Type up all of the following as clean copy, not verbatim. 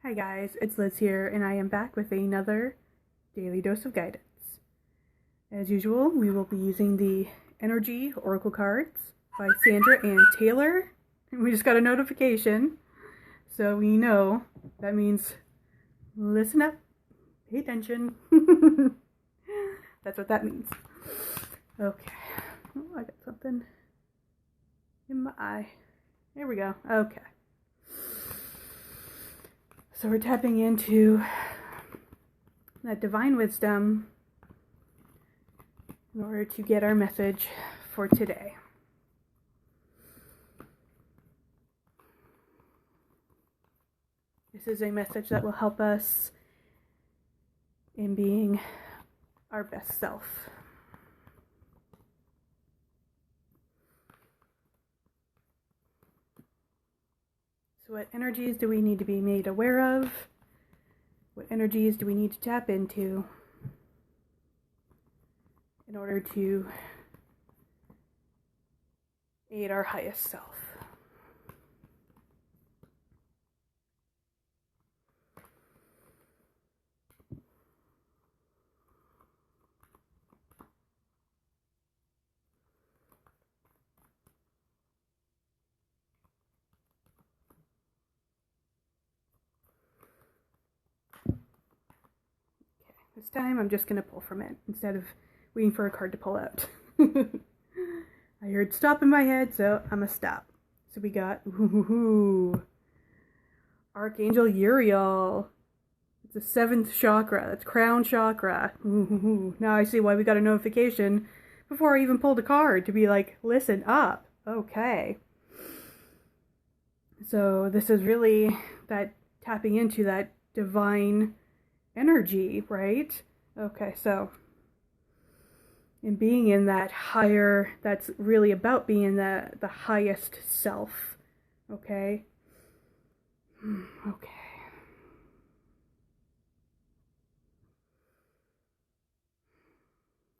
Hi guys, it's Liz here, and I am back with another daily dose of guidance. As usual, we will be using the Energy Oracle cards by Sandra and Taylor. We just got a notification, so we know that means listen up, pay attention. That's what that means. Okay, oh, I got something in my eye. There we go. Okay. So we're tapping into that divine wisdom in order to get our message for today. This is a message that will help us in being our best self. So what energies do we need to be made aware of? What energies do we need to tap into in order to aid our highest self? This time I'm just going to pull from it instead of waiting for a card to pull out. I heard stop in my head, so I'm going to stop. So we got Archangel Uriel. It's the 7th chakra. That's crown chakra. Now I see why we got a notification before I even pulled a card to be like, listen up. Okay. So this is really that tapping into that divine energy, right? Okay, so in being in that higher, that's really about being the highest self. Okay. Okay.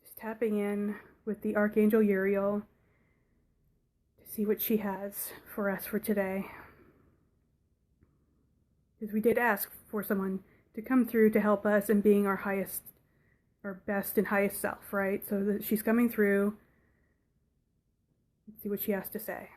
Just tapping in with the Archangel Uriel to see what she has for us for today. Because we did ask for someone to come through to help us in being our highest, our best and highest self, right? So that she's coming through. Let's see what she has to say.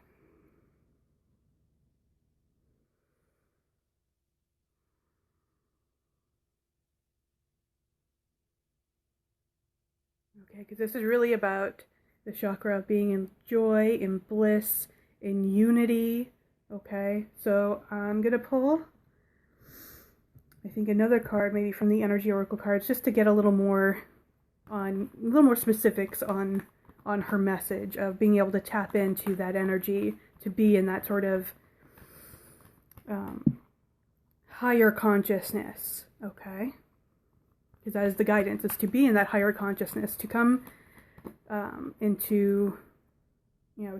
Okay, because this is really about the chakra of being in joy, in bliss, in unity. Okay, so I'm going to pull, I think, another card, maybe from the Energy Oracle cards, just to get a little more specifics on her message of being able to tap into that energy, to be in that sort of higher consciousness. Okay, because that is the guidance, is to be in that higher consciousness, to come into,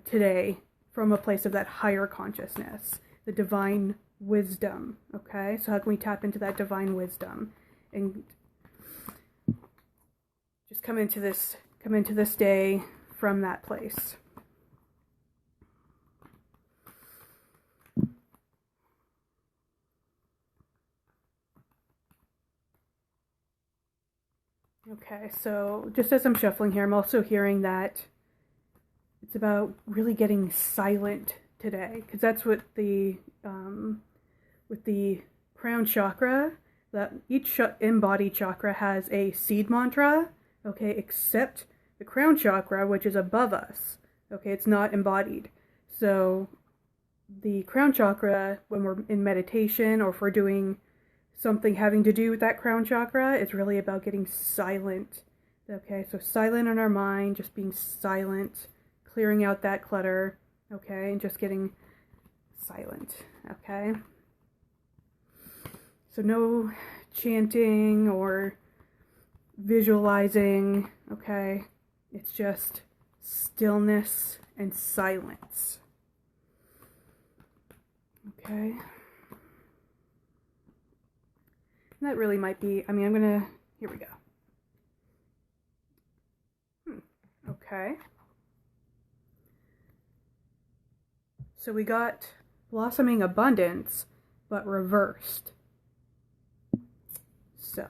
today from a place of that higher consciousness, the divine wisdom. Okay, so how can we tap into that divine wisdom and just come into this day from that place? Okay, so just as I'm shuffling here, I'm also hearing that it's about really getting silent today, because that's what the with the crown chakra, that each embodied chakra has a seed mantra, okay, except the crown chakra, which is above us, okay, it's not embodied. So the crown chakra, when we're in meditation or if we're doing something having to do with that crown chakra, is really about getting silent. Okay, so silent in our mind, just being silent, clearing out that clutter, okay, and just getting silent, okay? So no chanting or visualizing, okay? It's just stillness and silence, okay? And that really might be, I'm gonna, here we go. Okay. So we got Blossoming Abundance, but reversed. So,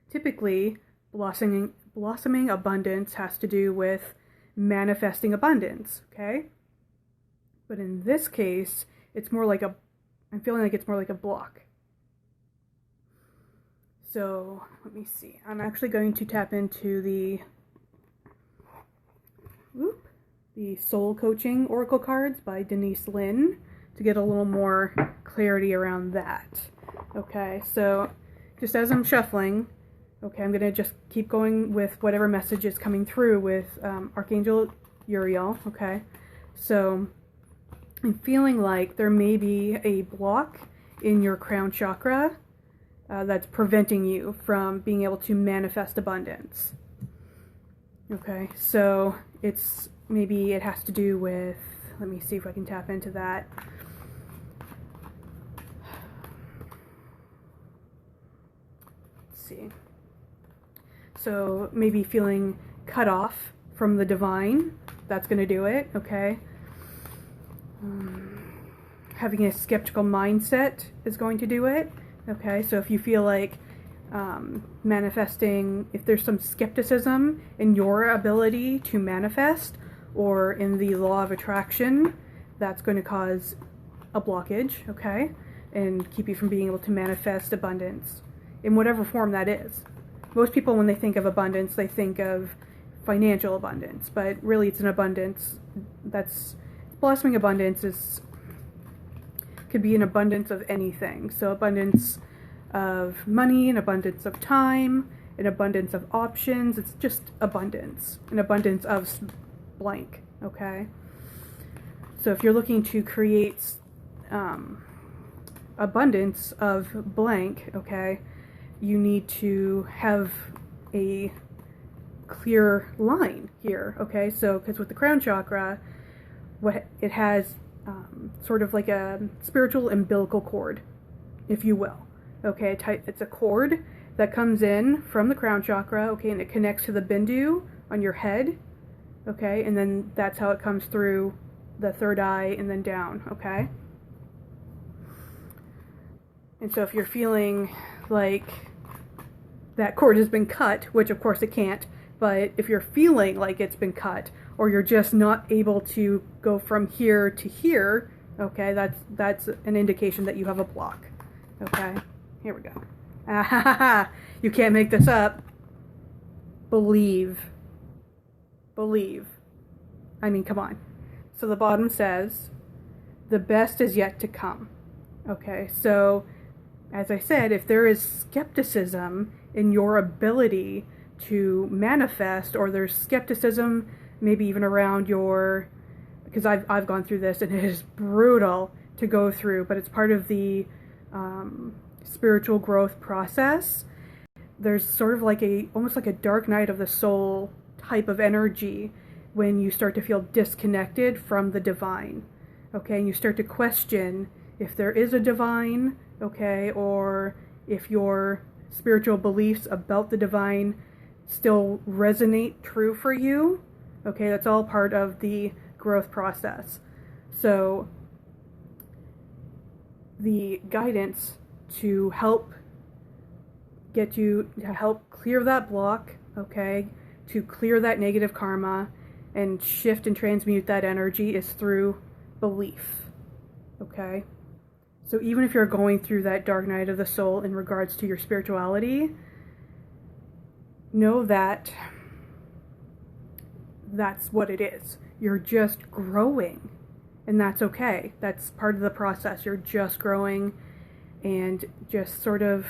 typically, blossoming abundance has to do with manifesting abundance, okay? But in this case, it's more like I'm feeling like it's more like a block. So, let me see. I'm actually going to tap into the Soul Coaching Oracle cards by Denise Lynn to get a little more clarity around that. Okay, so just as I'm shuffling, okay, I'm going to just keep going with whatever message is coming through with Archangel Uriel, okay? So I'm feeling like there may be a block in your crown chakra that's preventing you from being able to manifest abundance. Okay, so maybe it has to do with, let me see if I can tap into that. Let's see. So maybe feeling cut off from the divine, that's going to do it, okay? Having a skeptical mindset is going to do it, okay? So if you feel like manifesting, if there's some skepticism in your ability to manifest or in the law of attraction, that's going to cause a blockage, okay? And keep you from being able to manifest abundance in whatever form that is. Most people, when they think of abundance, they think of financial abundance, but really it's an abundance that's blossoming abundance could be an abundance of anything. So abundance of money, an abundance of time, an abundance of options. It's just abundance, an abundance of blank, okay? So if you're looking to create abundance of blank, okay, you need to have a clear line here, okay? So, because with the crown chakra, what it has sort of like a spiritual umbilical cord, if you will. Okay, it's a cord that comes in from the crown chakra, okay, and it connects to the bindu on your head, okay, and then that's how it comes through the third eye and then down, okay? And so if you're feeling like that cord has been cut, which of course it can't, but if you're feeling like it's been cut, or you're just not able to go from here to here, okay, that's an indication that you have a block, okay? Here we go. You can't make this up. Believe. I mean, come on. So the bottom says, the best is yet to come. Okay, so as I said, if there is skepticism in your ability to manifest, or there's skepticism maybe even around your, because I've gone through this and it is brutal to go through, but it's part of the spiritual growth process. There's sort of like almost like a dark night of the soul type of energy when you start to feel disconnected from the divine, okay, and you start to question if there is a divine, okay, or if your spiritual beliefs about the divine still resonate true for you, okay, that's all part of the growth process. So the guidance to help clear that block, okay, to clear that negative karma and shift and transmute that energy is through belief, okay? So even if you're going through that dark night of the soul in regards to your spirituality, know that that's what it is. You're just growing, and that's okay. That's part of the process. You're just growing and just sort of,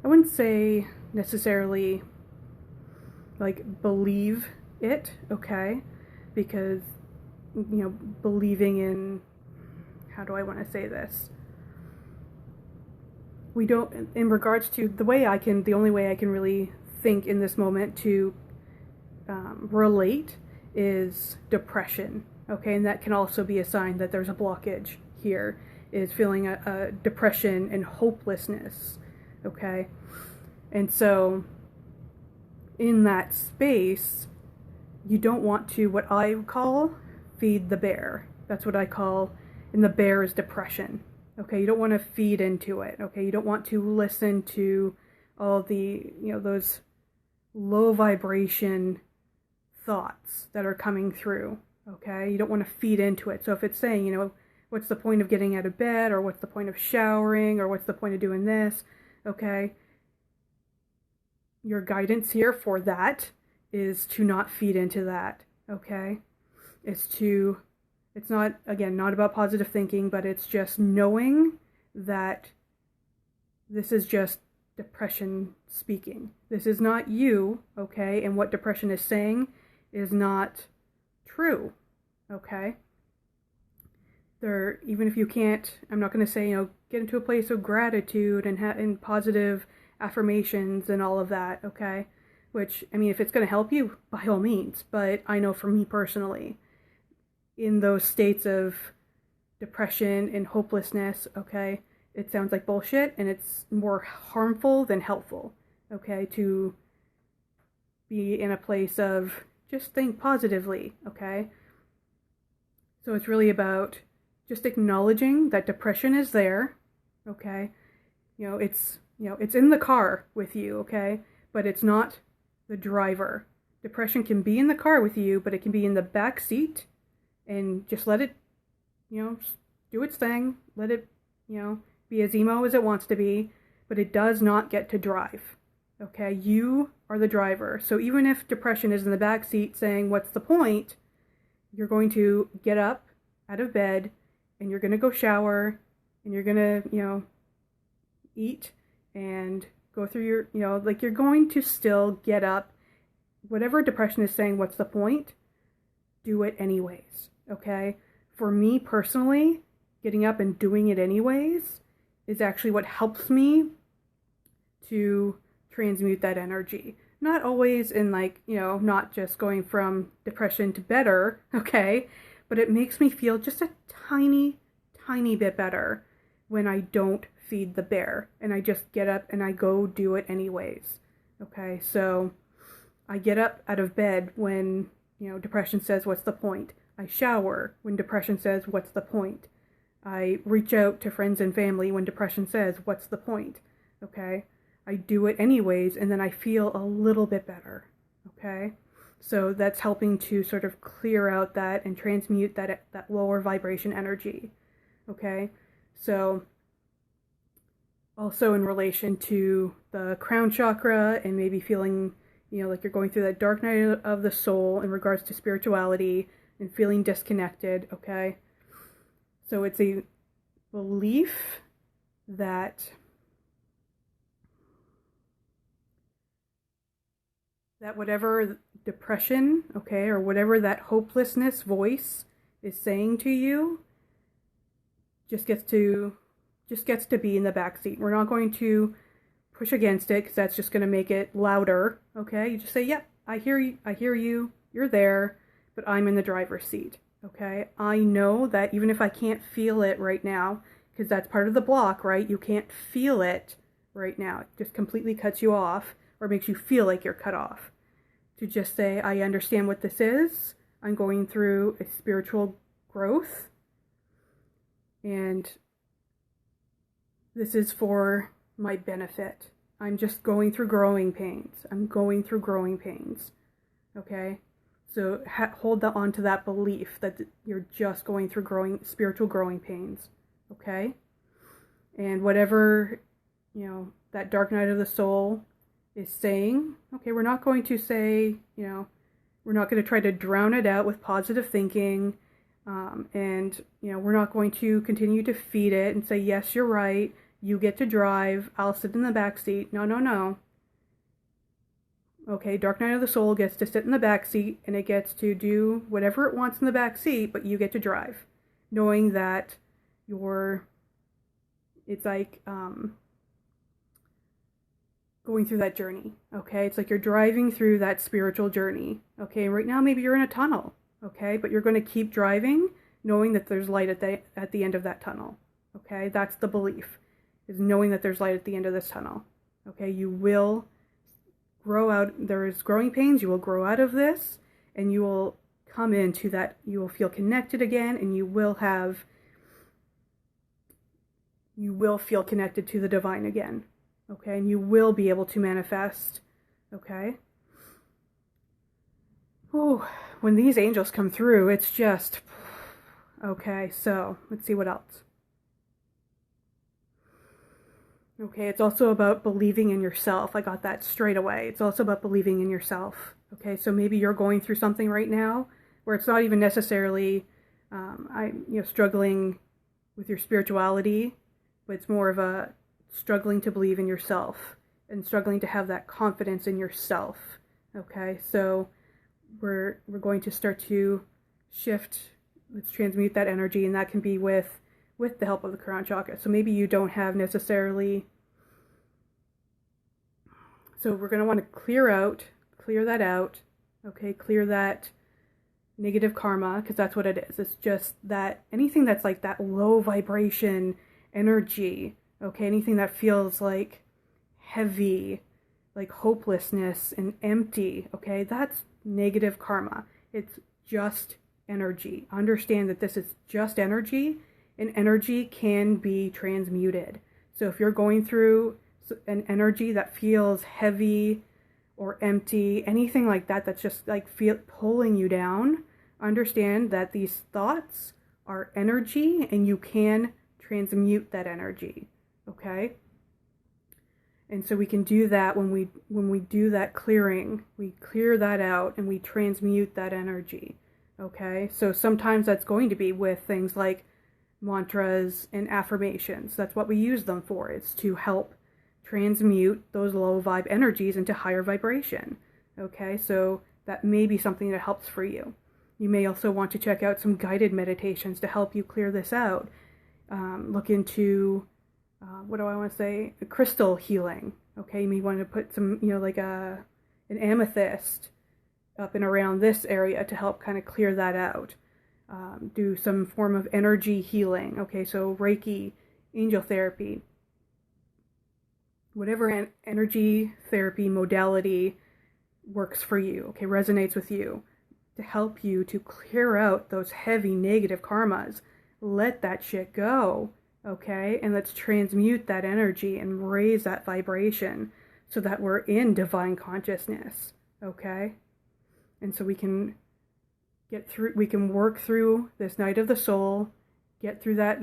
I wouldn't say necessarily like believe it, okay? Because, you know, believing in, how do I want to say this? We don't, in regards to the only way I can really think in this moment to relate is depression, okay? And that can also be a sign that there's a blockage here, is feeling a depression and hopelessness, okay? And so in that space, you don't want to, what I call, feed the bear. That's what I call, and the bear is depression, Okay, you don't want to feed into it. Okay, you don't want to listen to all the, those low vibration thoughts that are coming through. Okay, you don't want to feed into it. So if it's saying, what's the point of getting out of bed, or what's the point of showering, or what's the point of doing this? Okay, your guidance here for that is to not feed into that. Okay, it's not, again, not about positive thinking, but it's just knowing that this is just depression speaking. This is not you, okay? And what depression is saying is not true, okay? Even if you can't, I'm not going to say, get into a place of gratitude and positive affirmations and all of that, okay? Which, I mean, if it's going to help you, by all means. But I know for me personally, in those states of depression and hopelessness, okay, it sounds like bullshit, and it's more harmful than helpful, okay, to be in a place of just think positively, okay? So it's really about just acknowledging that depression is there, okay? It's in the car with you, okay? But it's not the driver. Depression can be in the car with you, but it can be in the back seat, and just let it, do its thing. Let it, be as emo as it wants to be, but it does not get to drive. Okay, you are the driver. So even if depression is in the back seat saying, what's the point? You're going to get up out of bed, and you're going to go shower, and you're going to, eat and go through your, you're going to still get up. Whatever depression is saying, what's the point? Do it anyways. Okay? For me personally, getting up and doing it anyways is actually what helps me to transmute that energy. Not always in not just going from depression to better, okay? But it makes me feel just a tiny, tiny bit better when I don't feed the bear and I just get up and I go do it anyways. Okay? So I get up out of bed when, depression says, what's the point? I shower when depression says, what's the point? I reach out to friends and family when depression says, what's the point? Okay? I do it anyways, and then I feel a little bit better. Okay? So that's helping to sort of clear out that and transmute that lower vibration energy. Okay? So also in relation to the crown chakra and maybe feeling, like you're going through that dark night of the soul in regards to spirituality and feeling disconnected, okay? So it's a belief that whatever depression, okay, or whatever that hopelessness voice is saying to you just gets to be in the backseat. We're not going to push against it because that's just going to make it louder, okay? You just say, yep, I hear you, you're there, but I'm in the driver's seat, okay? I know that even if I can't feel it right now, because that's part of the block, right? You can't feel it right now. It just completely cuts you off or makes you feel like you're cut off. To just say, I understand what this is. I'm going through a spiritual growth, and this is for my benefit. I'm just going through growing pains. I'm going through growing pains, okay? So hold on to that belief that you're just going through spiritual growing pains, okay? And whatever, that dark night of the soul is saying, okay, we're not going to say, we're not going to try to drown it out with positive thinking, and, we're not going to continue to feed it and say, yes, you're right, you get to drive, I'll sit in the back seat. No. Okay, Dark Night of the Soul gets to sit in the back seat, and it gets to do whatever it wants in the back seat, but you get to drive, knowing that it's like going through that journey, okay? It's like you're driving through that spiritual journey, okay? Right now, maybe you're in a tunnel, okay? But you're going to keep driving, knowing that there's light at the end of that tunnel, okay? That's the belief, is knowing that there's light at the end of this tunnel, okay? You will grow out, there's growing pains, you will grow out of this, and you will come into that, you will feel connected again, and you will have you will feel connected to the divine again, okay? And you will be able to manifest, okay? Oh, when these angels come through, it's just, okay, so let's see what else. Okay, it's also about believing in yourself. I got that straight away. It's also about believing in yourself. Okay, so maybe you're going through something right now where it's not even necessarily, struggling with your spirituality, but it's more of a struggling to believe in yourself and struggling to have that confidence in yourself. Okay, so we're going to start to shift. Let's transmute that energy, and that can be with the help of the crown chakra. So maybe you don't have necessarily, so we're going to want to clear that out, okay, clear that negative karma, because that's what it is. It's just that anything that's like that low vibration energy, okay, anything that feels like heavy, like hopelessness and empty, okay, that's negative karma. It's just energy. Understand that this is just energy, and energy can be transmuted. So if you're going through an energy that feels heavy or empty, anything like that, that's just like pulling you down, understand that these thoughts are energy and you can transmute that energy, okay? And so we can do that when we do that clearing. We clear that out and we transmute that energy, okay? So sometimes that's going to be with things like mantras and affirmations. That's what we use them for. It's to help transmute those low vibe energies into higher vibration, okay? So that may be something that helps for you. You may also want to check out some guided meditations to help you clear this out. Look into what do I want to say? Crystal healing. Okay, you may want to put some, like an amethyst up and around this area to help kind of clear that out. Do some form of energy healing. Okay, so Reiki, angel therapy, whatever energy therapy modality works for you, okay, resonates with you, to help you to clear out those heavy negative karmas. Let that shit go. Okay, and let's transmute that energy and raise that vibration so that we're in divine consciousness, okay? And so we can work through this night of the soul, get through that,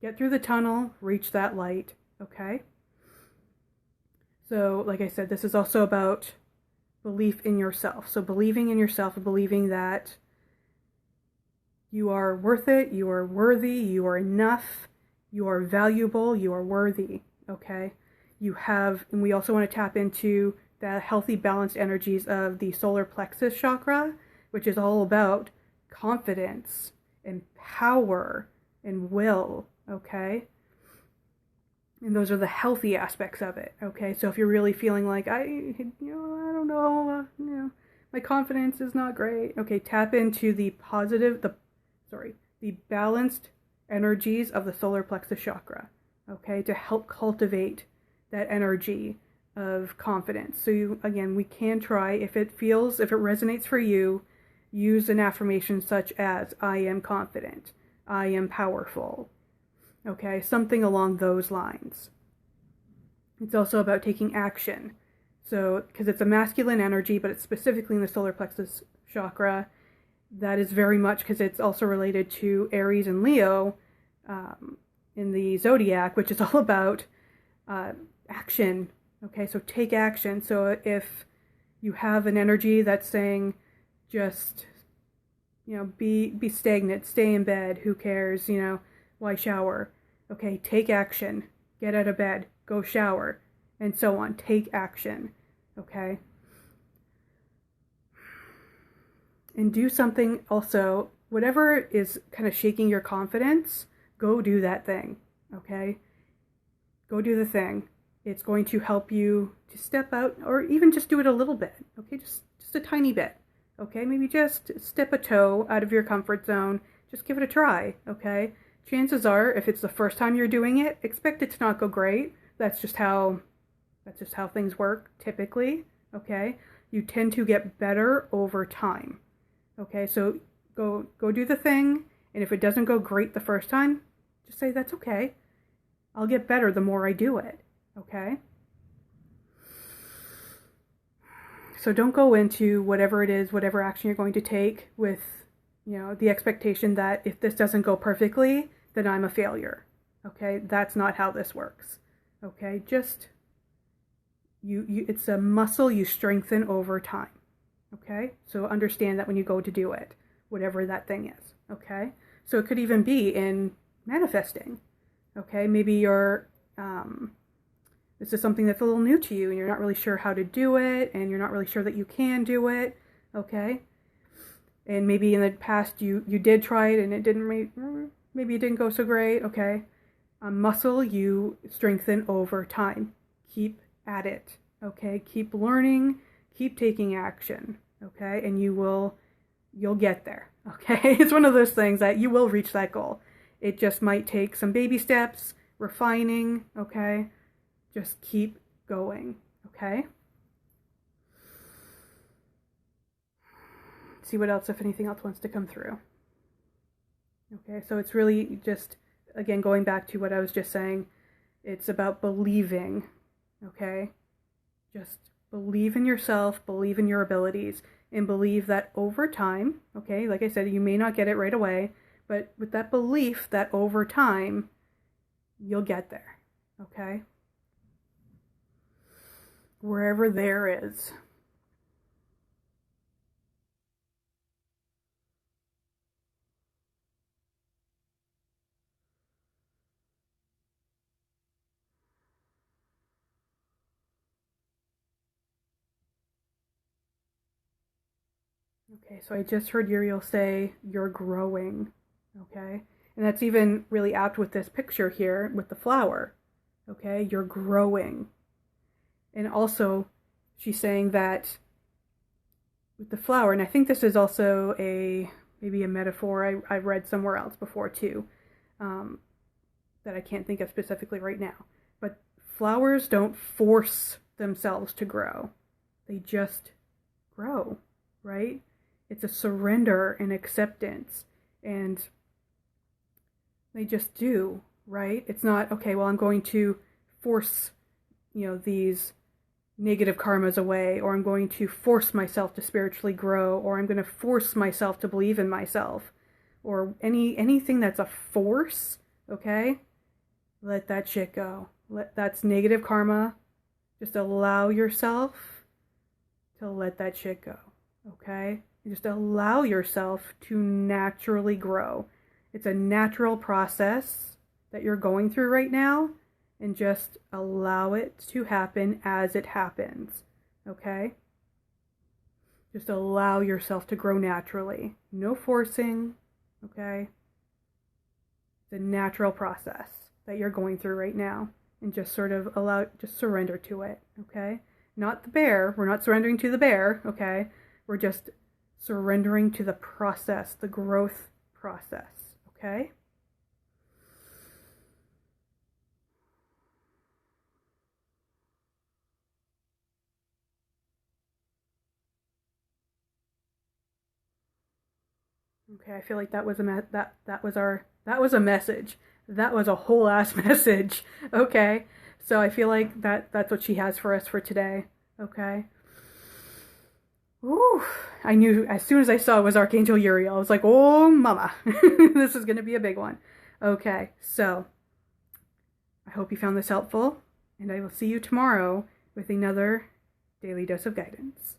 get through the tunnel, reach that light, okay? So, like I said, this is also about belief in yourself. So believing in yourself and believing that you are worth it, you are worthy, you are enough, you are valuable, you are worthy, okay? And we also want to tap into the healthy, balanced energies of the solar plexus chakra, which is all about confidence and power and will, okay? And those are the healthy aspects of it, okay? So if you're really feeling like, I don't know, my confidence is not great, okay, tap into the balanced energies of the solar plexus chakra, okay, to help cultivate that energy of confidence. So we can try, if it resonates for you, use an affirmation such as, I am confident, I am powerful, okay, something along those lines. It's also about taking action. So, because it's a masculine energy, but it's specifically in the solar plexus chakra, that is very much because it's also related to Aries and Leo in the zodiac, which is all about action. Okay, so take action. So if you have an energy that's saying just, be stagnant, stay in bed, who cares, why shower? Okay, take action. Get out of bed, go shower, and so on. Take action, okay? And do something also, whatever is kind of shaking your confidence, go do that thing, okay? Go do the thing. It's going to help you to step out, or even just do it a little bit, okay? Just a tiny bit, okay? Maybe just step a toe out of your comfort zone. Just give it a try, okay? Chances are, if it's the first time you're doing it, expect it to not go great. That's just how things work, typically, okay? You tend to get better over time. Okay, so go do the thing, and if it doesn't go great the first time, just say, that's okay. I'll get better the more I do it, okay? So don't go into whatever it is, whatever action you're going to take with, the expectation that if this doesn't go perfectly, then I'm a failure, okay? That's not how this works, okay? Just, it's a muscle you strengthen over time, okay? So understand that when you go to do it, whatever that thing is, okay? So it could even be in manifesting, okay? Maybe you're, this is something that's a little new to you and you're not really sure how to do it and you're not really sure that you can do it, okay? And maybe in the past you did try it and it maybe it didn't go so great, okay? A muscle you strengthen over time. Keep at it, okay? Keep learning, keep taking action, okay? And you'll get there, okay? It's one of those things that you will reach that goal. It just might take some baby steps, refining, okay? Just keep going, okay? See what else, if anything else wants to come through. Okay, so it's really just, again, going back to what I was just saying, it's about believing, okay? Just believe in yourself, believe in your abilities, and believe that over time, okay, like I said, you may not get it right away, but with that belief that over time, you'll get there, okay? Wherever there is. Okay, so I just heard Uriel say, you're growing, okay? And that's even really apt with this picture here with the flower, okay? You're growing. And also, she's saying that with the flower, and I think this is also maybe a metaphor I've read somewhere else before too, that I can't think of specifically right now. But flowers don't force themselves to grow. They just grow, right? It's a surrender and acceptance, and they just do, right? It's not, okay, well, I'm going to force, these negative karmas away, or I'm going to force myself to spiritually grow, or I'm going to force myself to believe in myself, or anything that's a force, okay? Let that shit go. That's negative karma. Just allow yourself to let that shit go, okay? Just allow yourself to naturally grow. It's a natural process that you're going through right now, and just allow it to happen as it happens, okay? Just allow yourself to grow naturally. No forcing, okay? It's a natural process that you're going through right now, and just sort of just surrender to it, okay? Not the bear. We're not surrendering to the bear, okay? We're just surrendering to the process, the growth process, okay? Okay, I feel like that was a message. That was a whole ass message. Okay, so I feel like that's what she has for us for today. Okay. Ooh, I knew as soon as I saw it was Archangel Uriel. I was like, oh, mama, this is going to be a big one. Okay, so I hope you found this helpful, and I will see you tomorrow with another Daily Dose of Guidance.